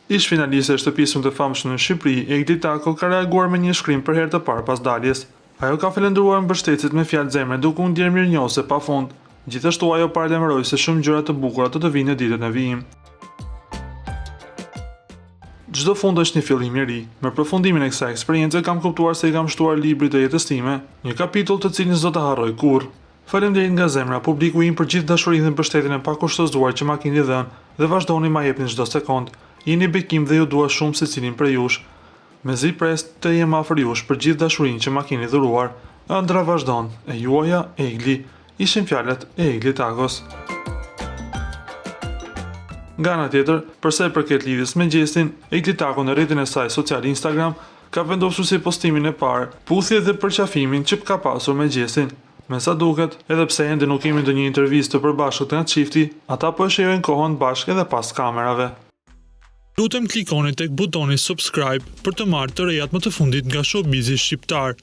Ish finaliste e shtëpisë më të famshme në Shqipëri, Egli Tako ka reaguar me një shkrim për herë të parë pas daljes. Ajo ka falendëruar mbështetësit me fjalë zemre duke u ndjerë mirënjohëse pafund. Gjithashtu ajo paralajmëroi se shumë gjëra të bukura do të vinë në ditën e vijim. Çdo fund është një fillim i ri. Me përfundimin e kësaj eksperience kam kuptuar se I kam shtuar librit të jetës time, një kapitull të cilin s'do ta harroj kurrë. Faleminderit nga zemra publiku im për gjithë dashurinë dhe mbështetjen e pakushtosur që ma keni dhënë dhe vazhdoni ma jepni çdo sekond. Jeni bekim dhe ju dua shumë secilin prej jush. Mezi pres të jem afër jush për gjithë dashurinë që ma keni dhuruar. Ëndra vazhdon, e juaja Egli. Ishin fjalët e Egli Takos. Nga ana tjetër, përsa i përket lidhjes me Gjestin, Egli Tako në rrjetin e saj social Instagram ka vendosur si postimin e parë puthje dhe përqafimin që ka pasur me Gjestin. Me sa duket, edhe pse ende nuk kemi ndonjë intervistë të përbashkët nga çifti, ata po e shijojnë kohën bashkë edhe pas kamerave. Lutem klikoni tek butoni subscribe për të marrë të rejat më të fundit nga showbizi shqiptar.